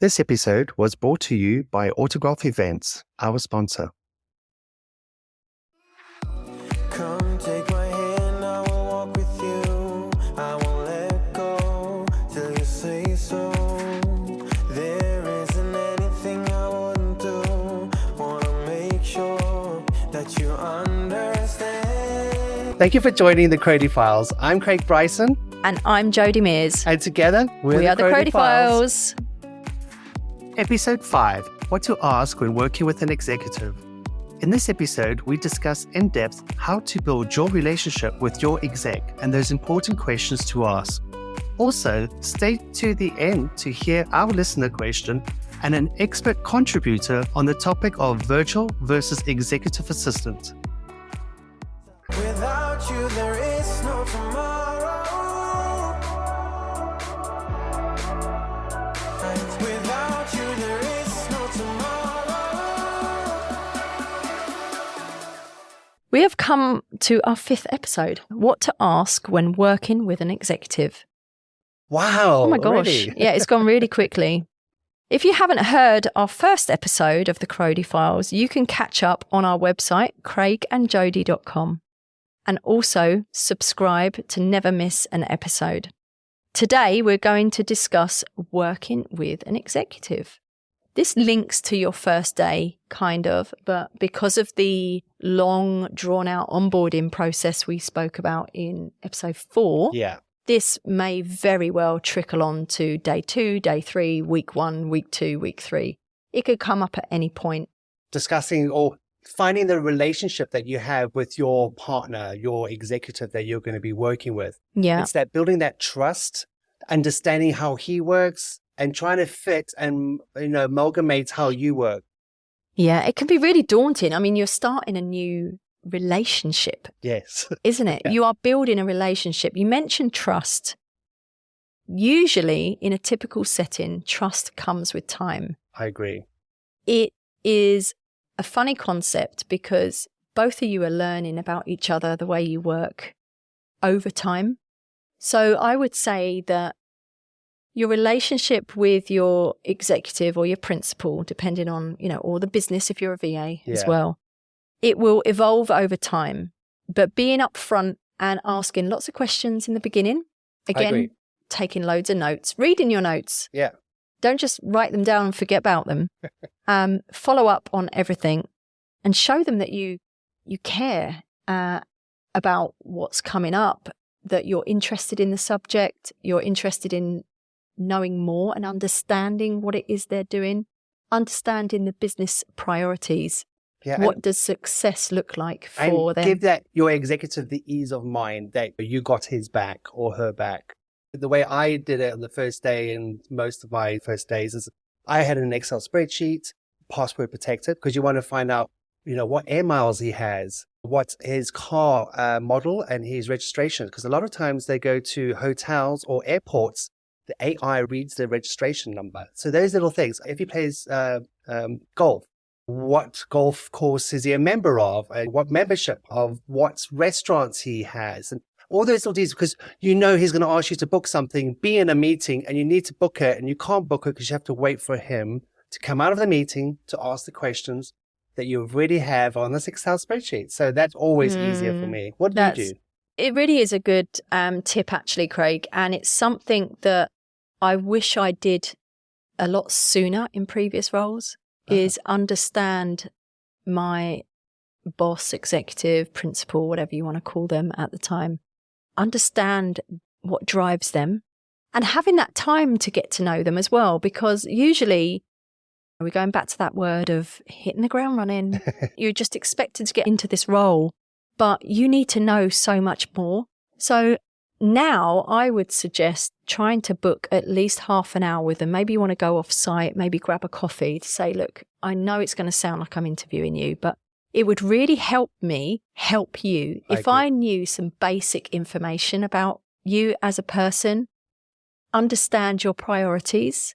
This episode was brought to you by Autograph Events, our sponsor. Come take my hand, I will walk with you. I won't let go till you say so. There isn't anything I wouldn't do. Wanna make sure that you understand. Thank you for joining the Crodie Files. I'm Bryson. And I'm Jodie Mears. And together, we are the Crodie Files. Episode 5, What to Ask When Working with an Executive. In this episode, we discuss in depth how to build your relationship with your exec and those important questions to ask. Also, stay to the end to hear our listener question and an expert contributor on the topic of virtual versus executive assistant. Without you, there is no tomorrow. Without you, there is no tomorrow. We have come to our 5th episode. What to ask when working with an executive. Wow. Oh my gosh. Already? Yeah, it's gone really quickly. If you haven't heard our first episode of the Crodie Files, you can catch up on our website, craigandjodie.com, and also subscribe to never miss an episode. Today, we're going to discuss working with an executive. This links to your first day, kind of, but because of the long, drawn-out onboarding process we spoke about in episode 4, this may very well trickle on to day 2, day 3, week 1, week 2, week 3. It could come up at any point. Discussing or finding the relationship that you have with your partner, your executive that you're going to be working with. Yeah. It's that building that trust, understanding how he works and trying to fit and, amalgamate how you work. Yeah, it can be really daunting. I mean, you're starting a new relationship. Yes. Isn't it? Yeah. You are building a relationship. You mentioned trust. Usually, in a typical setting, trust comes with time. I agree. It is a funny concept because both of you are learning about each other, the way you work over time. So I would say that your relationship with your executive or your principal, depending on, or the business if you're a VA as well, it will evolve over time. But being upfront and asking lots of questions in the beginning, again, taking loads of notes, reading your notes. Yeah. Don't just write them down and forget about them. Follow up on everything and show them that you care about what's coming up, that you're interested in the subject, you're interested in knowing more and understanding what it is they're doing, understanding the business priorities. Yeah, what does success look like for them? Give that your executive the ease of mind that you got his back or her back. The way I did it on the first day and most of my first days is I had an Excel spreadsheet, password protected, because you want to find out, what air miles he has, what's his car model and his registration. Because a lot of times they go to hotels or airports, the AI reads the registration number. So those little things. If he plays golf, what golf course is he a member of, and what membership of, what restaurants he has, and all those little details, because he's going to ask you to book something, be in a meeting, and you need to book it, and you can't book it because you have to wait for him to come out of the meeting to ask the questions that you already have on this Excel spreadsheet. So that's always easier for me. What do you do? It really is a good tip, actually, Craig, and it's something that I wish I did a lot sooner in previous roles, is understand my boss, executive, principal, whatever you want to call them at the time. Understand what drives them and having that time to get to know them as well, because usually we're going back to that word of hitting the ground running. You're just expected to get into this role, but you need to know so much more. So now I would suggest trying to book at least half an hour with them. Maybe you want to go off site, maybe grab a coffee to say, look, I know it's going to sound like I'm interviewing you, but it would really help me help you if I knew some basic information about you as a person, understand your priorities,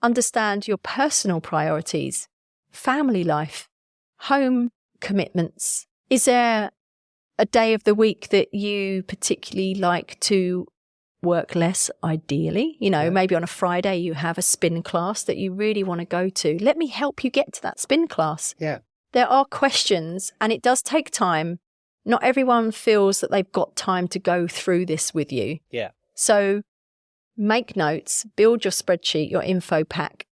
understand your personal priorities, family life, home commitments. Is there a day of the week that you particularly like to work less ideally. Maybe on a Friday you have a spin class that you really want to go to. Let me help you get to that spin class. Yeah. There are questions and it does take time. Not everyone feels that they've got time to go through this with you. Yeah. So make notes, build your spreadsheet, your info pack,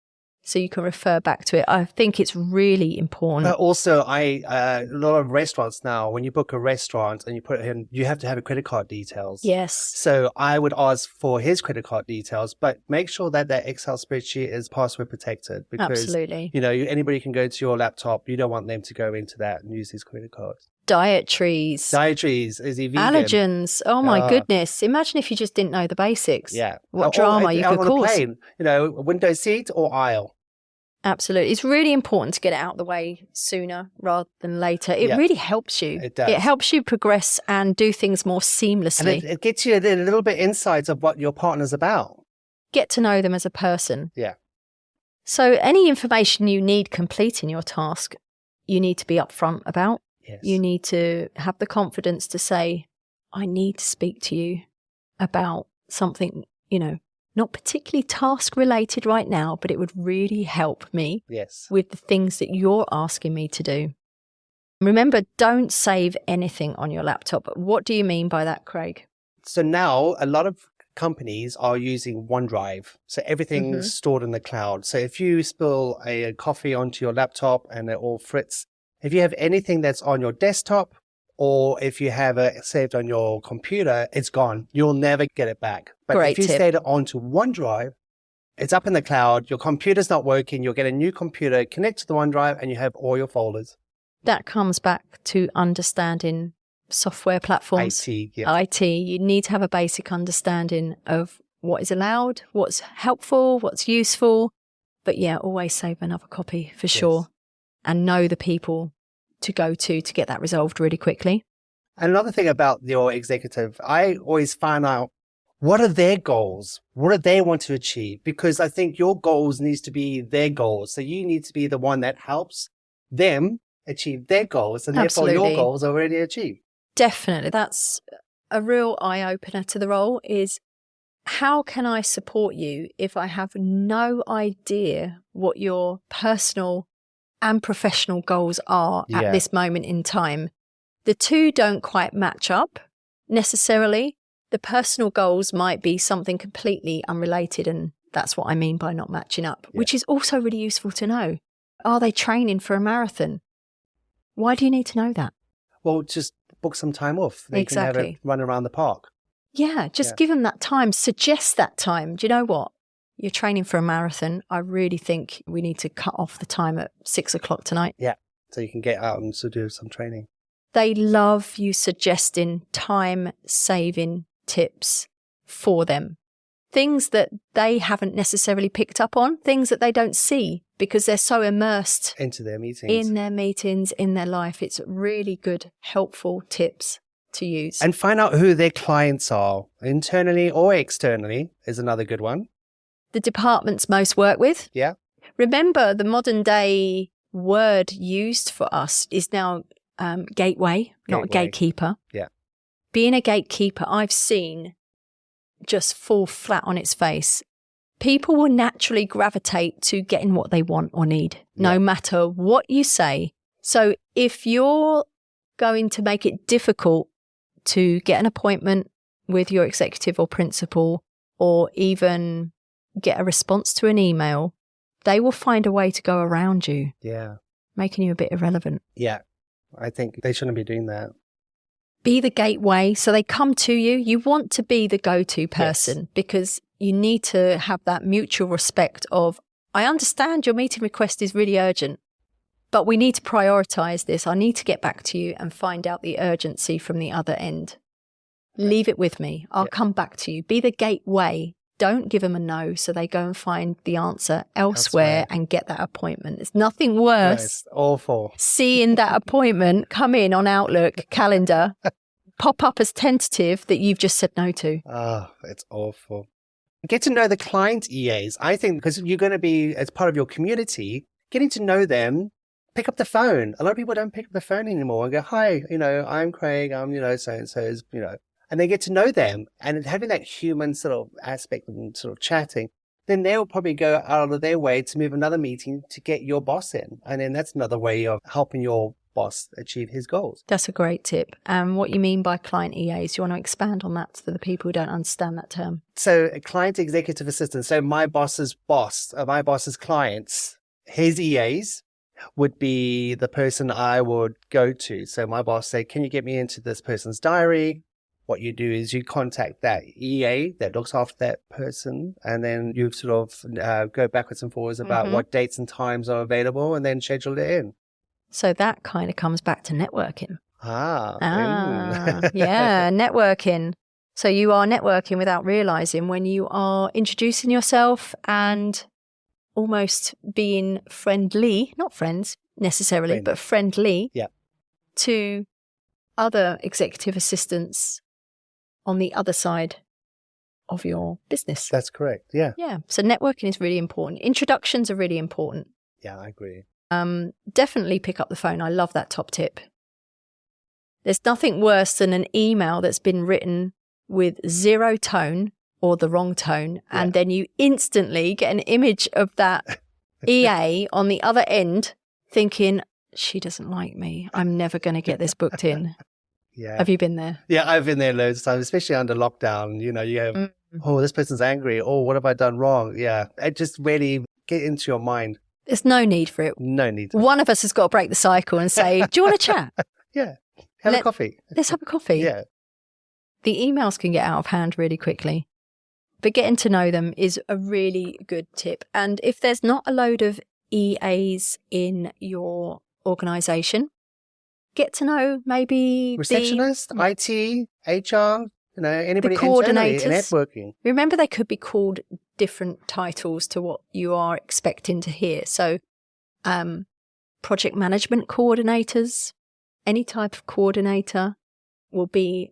so you can refer back to it. I think it's really important. But also, a lot of restaurants now, when you book a restaurant and you put it in, you have to have a credit card details. Yes. So I would ask for his credit card details, but make sure that Excel spreadsheet is password protected, because Absolutely. Anybody can go to your laptop. You don't want them to go into that and use his credit cards. Dietaries. Is he vegan? Allergens. Oh my goodness. Imagine if you just didn't know the basics. Yeah. What drama you could on cause. A plane, window seat or aisle. Absolutely. It's really important to get it out of the way sooner rather than later. It really helps you. It does. It helps you progress and do things more seamlessly. And it gets you a little bit insights of what your partner's about. Get to know them as a person. Yeah. So any information you need completing your task, you need to be upfront about. Yes. You need to have the confidence to say, I need to speak to you about something, not particularly task related right now, but it would really help me with the things that you're asking me to do. Remember, don't save anything on your laptop. What do you mean by that, Craig? So now a lot of companies are using OneDrive. So everything's stored in the cloud. So if you spill a coffee onto your laptop and it all frits, if you have anything that's on your desktop, or if you have it saved on your computer, it's gone. You'll never get it back. But Great if you tip. save it onto OneDrive, it's up in the cloud, your computer's not working, you'll get a new computer, connect to the OneDrive, and you have all your folders. That comes back to understanding software platforms. IT, yeah. IT. You need to have a basic understanding of what is allowed, what's helpful, what's useful. But yeah, always save another copy for sure. And know the people to go to get that resolved really quickly. And another thing about your executive, I always find out, what are their goals? What do they want to achieve? Because I think your goals needs to be their goals. So you need to be the one that helps them achieve their goals, and therefore your goals are already achieved. Definitely. That's a real eye-opener to the role, is how can I support you if I have no idea what your personal and professional goals are at this moment in time? The two don't quite match up necessarily. The personal goals might be something completely unrelated, and that's what I mean by not matching up, which is also really useful to know. Are they training for a marathon? Why do you need to know that? Well, just book some time off. They can have a run around the park. Yeah, just give them that time. Suggest that time. Do you know what? You're training for a marathon. I really think we need to cut off the time at 6:00 tonight. Yeah, so you can get out and do some training. They love you suggesting time-saving tips for them. Things that they haven't necessarily picked up on, things that they don't see because they're so immersed into their meetings. In their meetings, in their life. It's really good, helpful tips to use. And find out who their clients are, internally or externally, is another good one. The departments most work with. Yeah. Remember, the modern day word used for us is now gateway, not gatekeeper. Yeah. Being a gatekeeper, I've seen just fall flat on its face. People will naturally gravitate to getting what they want or need, no matter what you say. So if you're going to make it difficult to get an appointment with your executive or principal, or even get a response to an email, they will find a way to go around you. Yeah. Making you a bit irrelevant. Yeah. I think they shouldn't be doing that. Be the gateway. So they come to you. You want to be the go-to person because you need to have that mutual respect of, I understand your meeting request is really urgent, but we need to prioritize this. I need to get back to you and find out the urgency from the other end. Leave it with me. I'll come back to you. Be the gateway. Don't give them a no so they go and find the answer elsewhere and get that appointment. There's nothing worse. It's awful. Seeing that appointment come in on Outlook calendar, pop up as tentative that you've just said no to. Oh, it's awful. Get to know the client EAs. I think because you're going to be, as part of your community, getting to know them, pick up the phone. A lot of people don't pick up the phone anymore and go, hi, I'm Craig, I'm, so-and-so's, and they get to know them and having that human sort of aspect and sort of chatting, then they'll probably go out of their way to move another meeting to get your boss in. And then that's another way of helping your boss achieve his goals. That's a great tip. What you mean by client EAs, you want to expand on that for the people who don't understand that term? So a client executive assistant, so my boss's boss, my boss's clients, his EAs would be the person I would go to. So my boss say, can you get me into this person's diary? What you do is you contact that EA that looks after that person, and then you sort of go backwards and forwards about what dates and times are available, and then schedule it in. So that kind of comes back to networking. Yeah, networking. So you are networking without realizing when you are introducing yourself and almost being friendly, not friends necessarily, but friendly to other executive assistants on the other side of your business. That's correct. Yeah. Yeah. So networking is really important. Introductions are really important. Yeah, I agree. Definitely pick up the phone. I love that top tip. There's nothing worse than an email that's been written with zero tone or the wrong tone, and then you instantly get an image of that EA on the other end thinking, she doesn't like me. I'm never going to get this booked in. Yeah. Have you been there? Yeah, I've been there loads of times, especially under lockdown. You know, you have, oh, this person's angry. Oh, what have I done wrong? Yeah. It just really get into your mind. There's no need for it. No need. One of us has got to break the cycle and say, do you want to chat? Yeah. Have a coffee. Let's have a coffee. Yeah. The emails can get out of hand really quickly, but getting to know them is a really good tip. And if there's not a load of EAs in your organisation, get to know maybe receptionist, IT, HR, anybody the coordinators. In networking. Remember, they could be called different titles to what you are expecting to hear. So, project management coordinators, any type of coordinator will be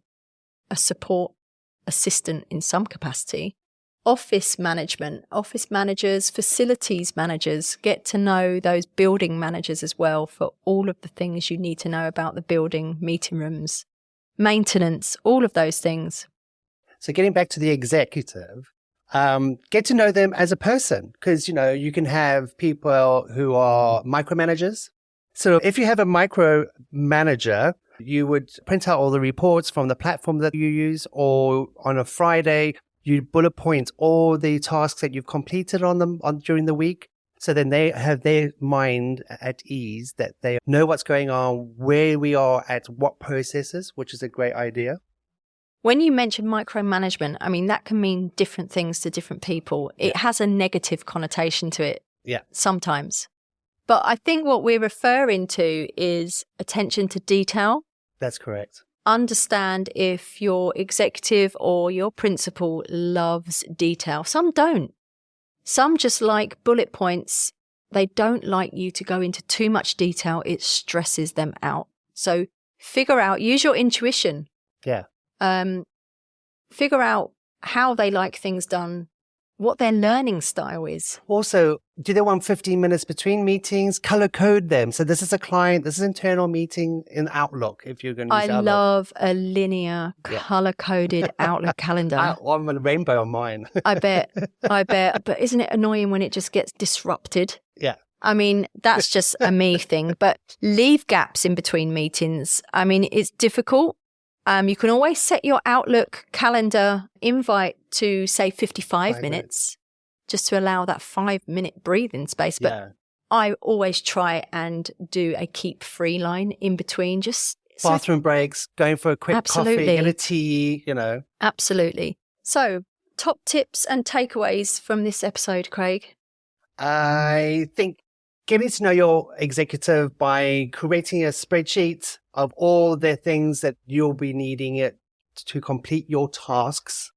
a support assistant in some capacity. Office management, office managers, facilities managers, get to know those building managers as well for all of the things you need to know about the building, meeting rooms, maintenance, all of those things. So getting back to the executive, get to know them as a person, because, you can have people who are micromanagers. So if you have a micromanager, you would print out all the reports from the platform that you use, or on a Friday, you bullet point all the tasks that you've completed on them during the week. So then they have their mind at ease, that they know what's going on, where we are at what processes, which is a great idea. When you mention micromanagement, I mean, that can mean different things to different people. It has a negative connotation to it sometimes. But I think what we're referring to is attention to detail. That's correct. Understand if your executive or your principal loves detail. Some don't. Some just like bullet points. They don't like you to go into too much detail. It stresses them out. So figure out, use your intuition. Yeah. Figure out how they like things done, what their learning style is. Also, do they want 15 minutes between meetings? Color code them. So this is a client, this is an internal meeting in Outlook, if you're going to use Outlook. I love a linear, color-coded Outlook calendar. I want a rainbow on mine. I bet. But isn't it annoying when it just gets disrupted? Yeah. I mean, that's just a me thing. But leave gaps in between meetings. I mean, it's difficult. You can always set your Outlook calendar invite to, say, 55 minutes, just to allow that 5-minute breathing space. But I always try and do a keep free line in between. Just bathroom breaks, going for a quick coffee, get a tea, Absolutely. So, top tips and takeaways from this episode, Craig? I think getting to know your executive by creating a spreadsheet of all the things that you'll be needing it to complete your tasks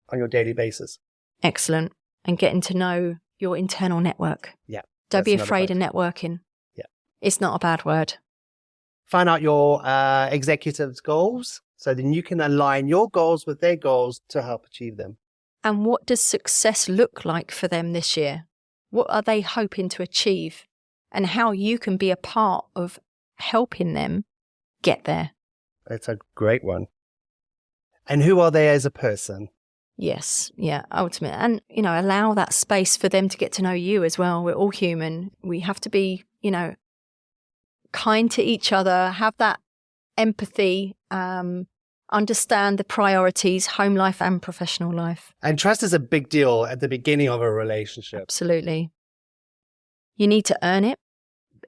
on your daily basis. Excellent. And getting to know your internal network. Yeah. Don't be afraid of networking. Yeah. It's not a bad word. Find out your executive's goals, so then you can align your goals with their goals to help achieve them. And what does success look like for them this year? What are they hoping to achieve? And how you can be a part of helping them get there. It's a great one. And who are they as a person? Yes. Yeah. Ultimately. And, allow that space for them to get to know you as well. We're all human. We have to be, kind to each other, have that empathy, understand the priorities, home life and professional life. And trust is a big deal at the beginning of a relationship. Absolutely. You need to earn it.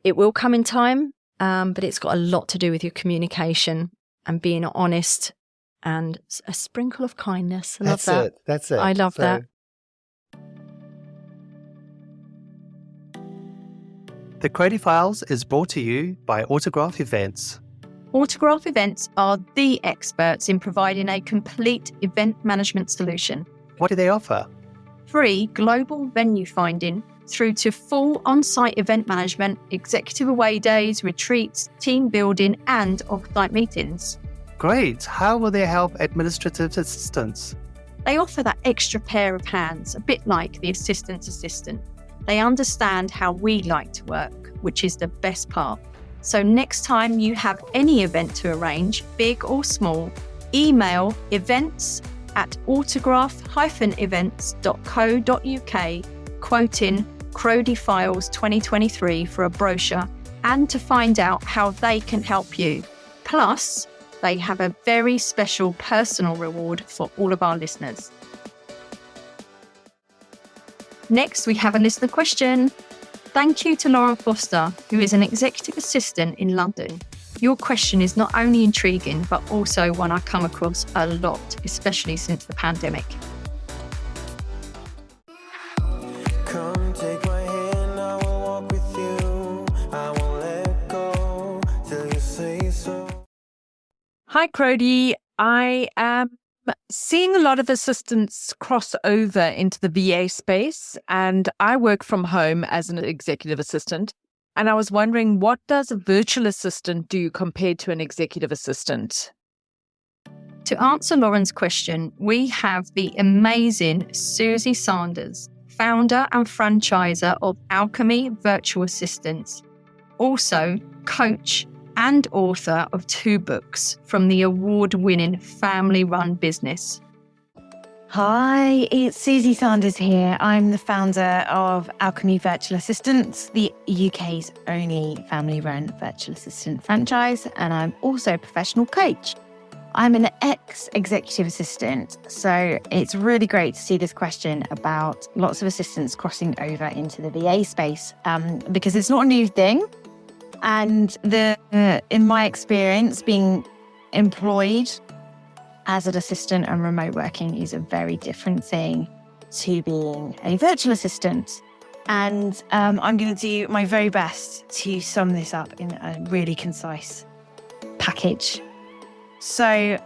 It will come in time, but it's got a lot to do with your communication and being honest and a sprinkle of kindness. I love that. That's it. I love that. The Crodie Files is brought to you by Autograph Events. Autograph Events are the experts in providing a complete event management solution. What do they offer? Free global venue finding through to full on-site event management, executive away days, retreats, team building and off-site meetings. Great. How will they help administrative assistants? They offer that extra pair of hands, a bit like the assistant's assistant. They understand how we like to work, which is the best part. So next time you have any event to arrange, big or small, email events@autograph-events.co.uk quoting Crodie Files 2023 for a brochure and to find out how they can help you. Plus, they have a very special personal reward for all of our listeners. Next, we have a listener question. Thank you to Lauren Foster, who is an executive assistant in London. Your question is not only intriguing, but also one I come across a lot, especially since the pandemic. Come take my hand, I will walk with you. I won't let go till you say so. Hi, Crodie. I am seeing a lot of assistants cross over into the VA space, and I work from home as an executive assistant. And I was wondering, what does a virtual assistant do compared to an executive assistant? To answer Lauren's question, we have the amazing Suzy Sanders, founder and franchiser of Alchemy Virtual Assistants, also coach and author of 2 books from the award-winning family-run business. Hi, it's Suzy Sanders here. I'm the founder of Alchemy Virtual Assistants, the UK's only family-run virtual assistant franchise, and I'm also a professional coach. I'm an ex-executive assistant, so it's really great to see this question about lots of assistants crossing over into the VA space, because it's not a new thing. And in my experience, being employed as an assistant and remote working is a very different thing to being a virtual assistant. And I'm going to do my very best to sum this up in a really concise package. So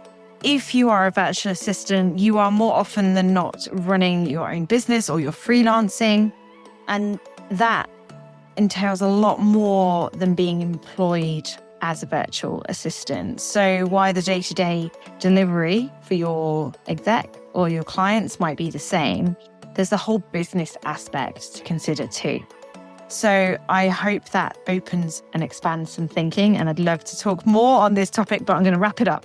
if you are a virtual assistant, you are more often than not running your own business or you're freelancing. And that entails a lot more than being employed as a virtual assistant. So while the day-to-day delivery for your exec or your clients might be the same, there's the whole business aspect to consider too. So I hope that opens and expands some thinking, and I'd love to talk more on this topic, but I'm going to wrap it up.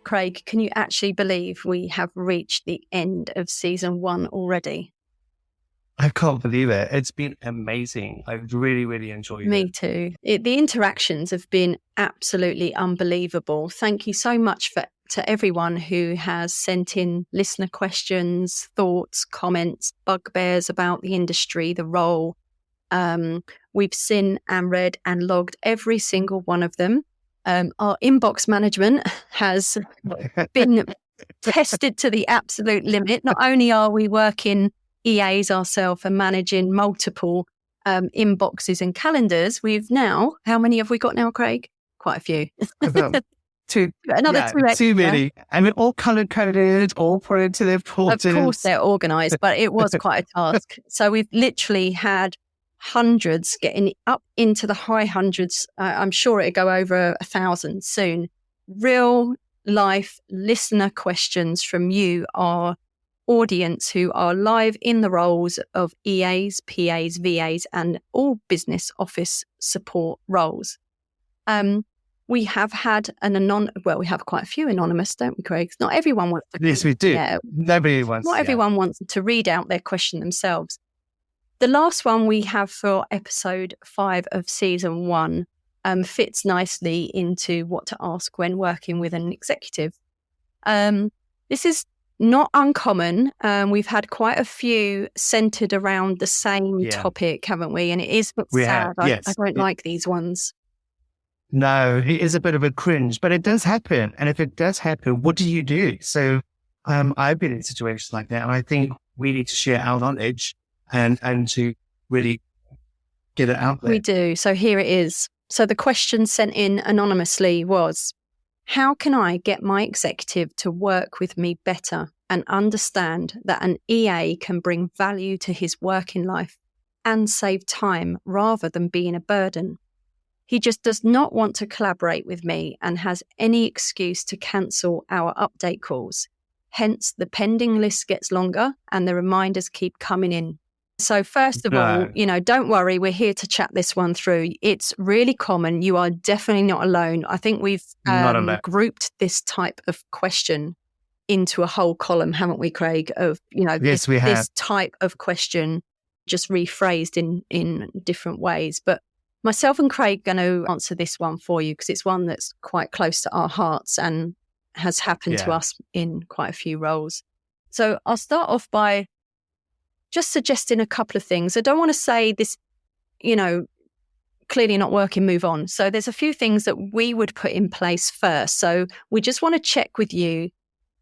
Craig, can you actually believe we have reached the end of season 1 already? I can't believe it. It's been amazing. I've really, really enjoyed it. Me too. The interactions have been absolutely unbelievable. Thank you so much to everyone who has sent in listener questions, thoughts, comments, bugbears about the industry, the role. We've seen and read and logged every single one of them. Our inbox management has been tested to the absolute limit. Not only are we working EAs ourselves and managing multiple inboxes and calendars, we've now, how many have we got now, Craig? Quite a few. About 2. Another 2 extra. Too many. And we're all color-coded, all put into their portals. Of course they're organised, but it was quite a task. So we've literally had hundreds getting up into the high hundreds. I'm sure it'll go over 1,000 soon. Real life listener questions from you, our audience who are live in the roles of EAs, PAs, VAs, and all business office support roles. we have had we have quite a few anonymous, don't we, Craig? Not everyone wants to. Yes, we do. Yeah, Nobody wants. not everyone wants to read out their question themselves. The last one we have for episode 5 of season 1 fits nicely into what to ask when working with an executive. This is not uncommon. We've had quite a few centered around the same topic, haven't we? And it is a bit sad. I don't like these ones. No, it is a bit of a cringe, but it does happen. And if it does happen, what do you do? So I've been in situations like that, and I think we need to share our knowledge and to really get it out there. We do. So here it is. So the question sent in anonymously was, how can I get my executive to work with me better and understand that an EA can bring value to his working life and save time rather than being a burden? He just does not want to collaborate with me and has any excuse to cancel our update calls. Hence, the pending list gets longer and the reminders keep coming in. So first of all, don't worry, we're here to chat this one through. It's really common. You are definitely not alone. I think we've grouped this type of question into a whole column, haven't we, Craig? Of, yes, we have. This type of question just rephrased in different ways. But myself and Craig are going to answer this one for you because it's one that's quite close to our hearts and has happened to us in quite a few roles. So I'll start off by just suggesting a couple of things. I don't want to say this, clearly not working, move on. So there's a few things that we would put in place first. So we just want to check with you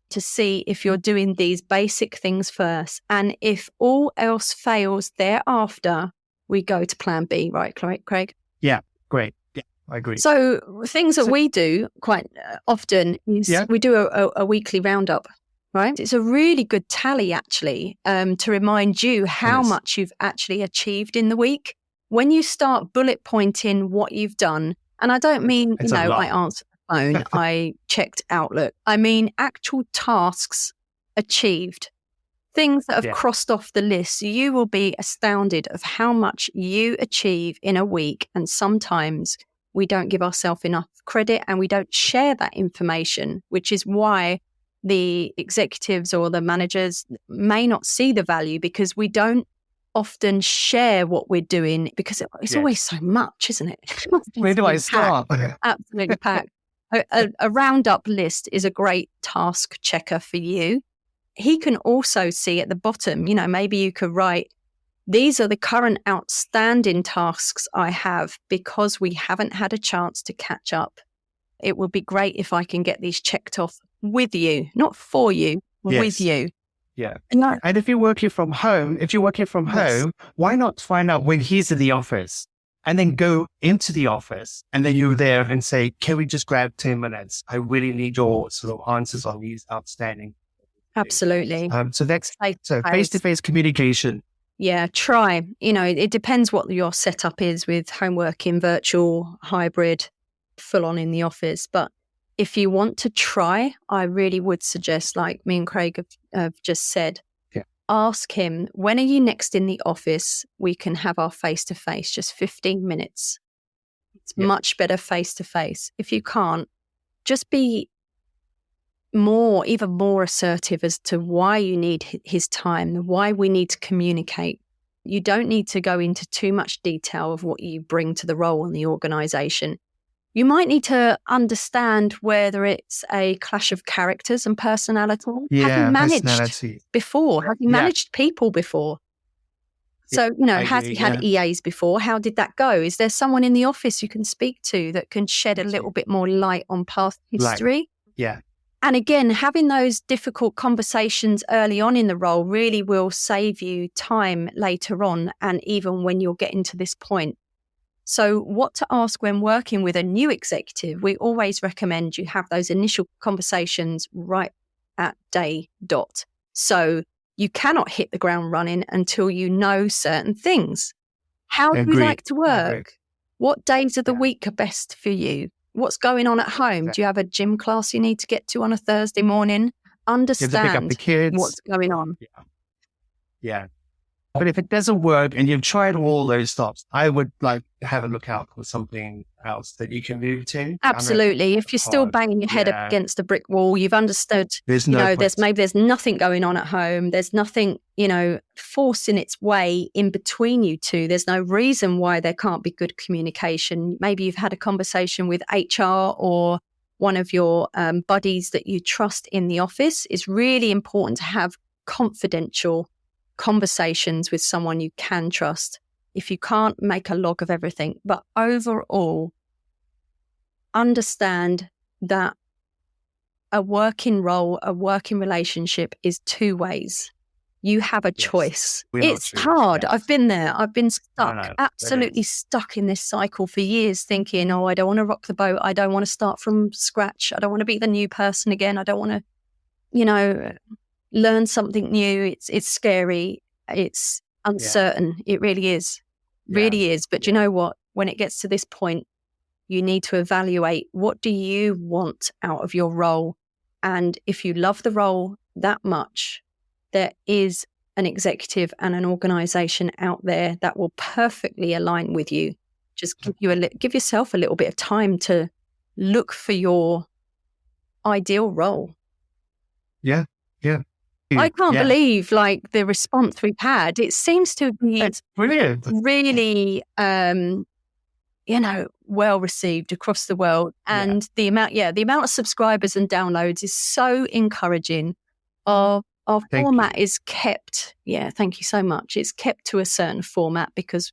to see if you're doing these basic things first. And if all else fails thereafter, we go to plan B, right, Craig? Yeah, great. Yeah, I agree. So things that we do quite often is we do a weekly roundup. Right. It's a really good tally, actually, to remind you how much you've actually achieved in the week. When you start bullet pointing what you've done, and I don't mean, I answered the phone, I checked Outlook. I mean actual tasks achieved, things that have crossed off the list. You will be astounded of how much you achieve in a week. And sometimes we don't give ourselves enough credit and we don't share that information, which is why the executives or the managers may not see the value because we don't often share what we're doing because it's always so much, isn't it? Where do I start? Absolutely packed. A roundup list is a great task checker for you. He can also see at the bottom, maybe you could write, these are the current outstanding tasks I have because we haven't had a chance to catch up. It would be great if I can get these checked off with you, not for you, with you. Yeah. And if you're working from home, why not find out when he's in the office and then go into the office and then you're there and say, can we just grab 10 minutes? I really need your sort of answers on these outstanding. Absolutely. So that's face-to-face communication. Yeah, try. It depends what your setup is with home working, virtual, hybrid, full on in the office. But if you want to try, I really would suggest, like me and Craig have just said, ask him, when are you next in the office? We can have our face-to-face, just 15 minutes. It's much better face-to-face. If you can't, just be even more assertive as to why you need his time, why we need to communicate. You don't need to go into too much detail of what you bring to the role in the organisation. You might need to understand whether it's a clash of characters and personality. Yeah, have you managed personality before? Have you managed people before? So, has he had EAs before? How did that go? Is there someone in the office you can speak to that can shed a little bit more light on past history? Yeah. And again, having those difficult conversations early on in the role really will save you time later on, and even when you're getting to this point. So what to ask when working with a new executive, we always recommend you have those initial conversations right at day dot. So you cannot hit the ground running until you know certain things. How do you like to work? What days of the week are best for you? What's going on at home? Do you have a gym class you need to get to on a Thursday morning? Understand pick up the kids. What's going on. Yeah. But if it doesn't work and you've tried all those stops, I would like have a look out for something else that you can move to. Absolutely. If you're still hard. banging your head up Yeah. against a brick wall, you've understood, There's you no know, point. there's nothing going on at home. There's nothing, you know, forcing its way in between you two. There's no reason why there can't be good communication. Maybe you've had a conversation with HR or one of your buddies that you trust in the office. It's really important to have confidential conversations with someone you can trust. If you can't, make a log of everything. But overall, understand that a working role, a working relationship is two ways. You have a choice. We know It's choose, hard. yes. I've been there. I've been stuck, No, it absolutely is. stuck in this cycle for years, thinking, oh, I don't want to rock the boat. I don't want to start from scratch. I don't want to be the new person again. I don't want to, you know, learn something new. It's scary. It's uncertain. It really is. Really is. But you know what? When it gets to this point, you need to evaluate, what do you want out of your role? And if you love the role that much, there is an executive and an organization out there that will perfectly align with you. Just give yourself a little bit of time to look for your ideal role. Yeah. I can't believe like the response we've had. It seems to be It's brilliant. really, you know, well received across the world. And the amount of subscribers and downloads is so encouraging. Our format is kept. Yeah, thank you so much. It's kept to a certain format because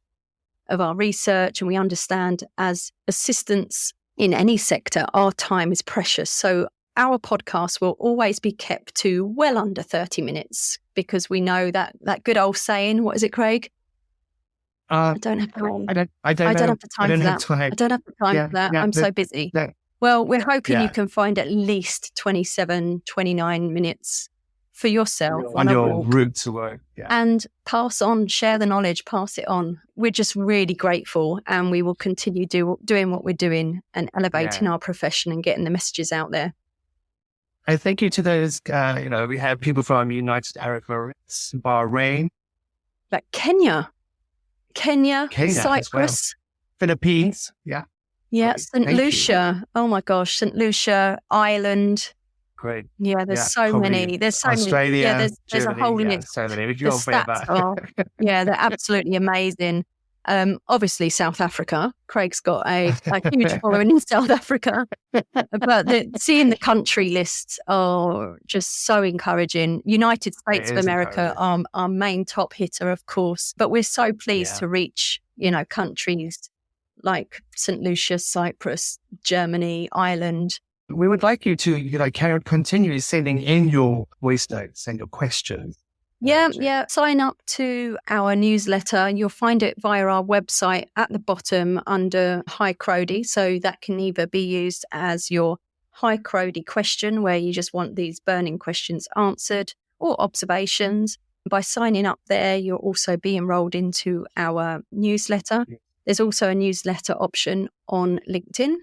of our research, and we understand as assistants in any sector, our time is precious. So our podcast will always be kept to well under 30 minutes because we know that good old saying, what is it, Craig? I don't have time. I don't have the time for that. time. I don't have the time for that. I'm so busy. No. Well, we're hoping you can find at least 27, 29 minutes for yourself On a your walk. route to work. Yeah. And pass on, share the knowledge, pass it on. We're just really grateful, and we will continue doing what we're doing and elevating our profession and getting the messages out there. And thank you to those, we have people from United Arab Emirates, Bahrain, Like Kenya, Kenya as Cyprus. Philippines. Yeah. Yeah, Great. St. Thank you. Lucia. Oh my gosh, St. Lucia, Ireland. Great. Yeah, there's so probably many. There's so Australia, many. Yeah, there's a Germany, whole yeah, list. so many. We The can go way stats back. are, yeah, they're absolutely amazing. Obviously, South Africa. Craig's got a huge following in South Africa. But seeing the country lists are just so encouraging. United States of is America are our main top hitter, of course. But we're so pleased to reach, countries like St. Lucia, Cyprus, Germany, Ireland. We would like you to, continue sending in your voice notes and your questions. Yeah. Sign up to our newsletter. You'll find it via our website at the bottom under Hi Crodie. So that can either be used as your Hi Crodie question, where you just want these burning questions answered, or observations. By signing up there, you'll also be enrolled into our newsletter. There's also a newsletter option on LinkedIn.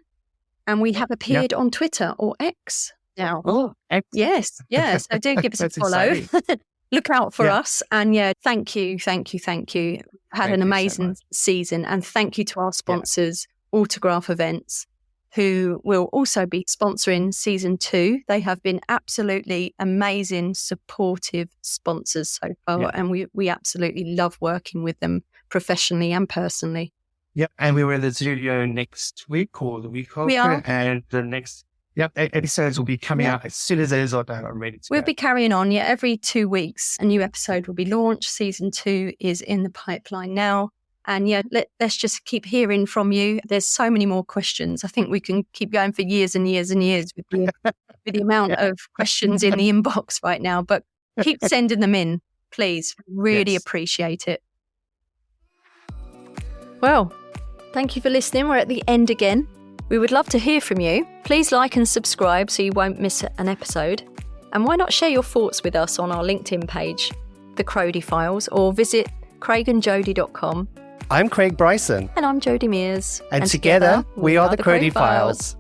And we have appeared on Twitter or X now. Oh, excellent. Yes. So do give us a That's follow. exciting. Look out for us. And thank you. Had Thank an you so amazing much. season. And thank you to our sponsors, Autograph Events, who will also be sponsoring season 2. They have been absolutely amazing, supportive sponsors so far. Yeah. And we absolutely love working with them professionally and personally. Yep. And we were in the studio next week or the week after. We are. And the next episodes will be coming out as soon as those are done and ready to We'll go. be carrying on. Every 2 weeks, a new episode will be launched. Season 2 is in the pipeline now. And let's just keep hearing from you. There's so many more questions. I think we can keep going for years and years and years with the amount of questions in the inbox right now. But keep sending them in, please. Really appreciate it. Well, thank you for listening. We're at the end again. We would love to hear from you. Please like and subscribe so you won't miss an episode. And why not share your thoughts with us on our LinkedIn page, The Crodie Files, or visit craigandjodie.com. I'm Craig Bryson. And I'm Jodie Mears. And together, we are the Crodie Files.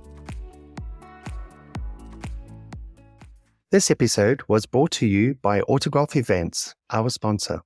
This episode was brought to you by Autograph Events, our sponsor.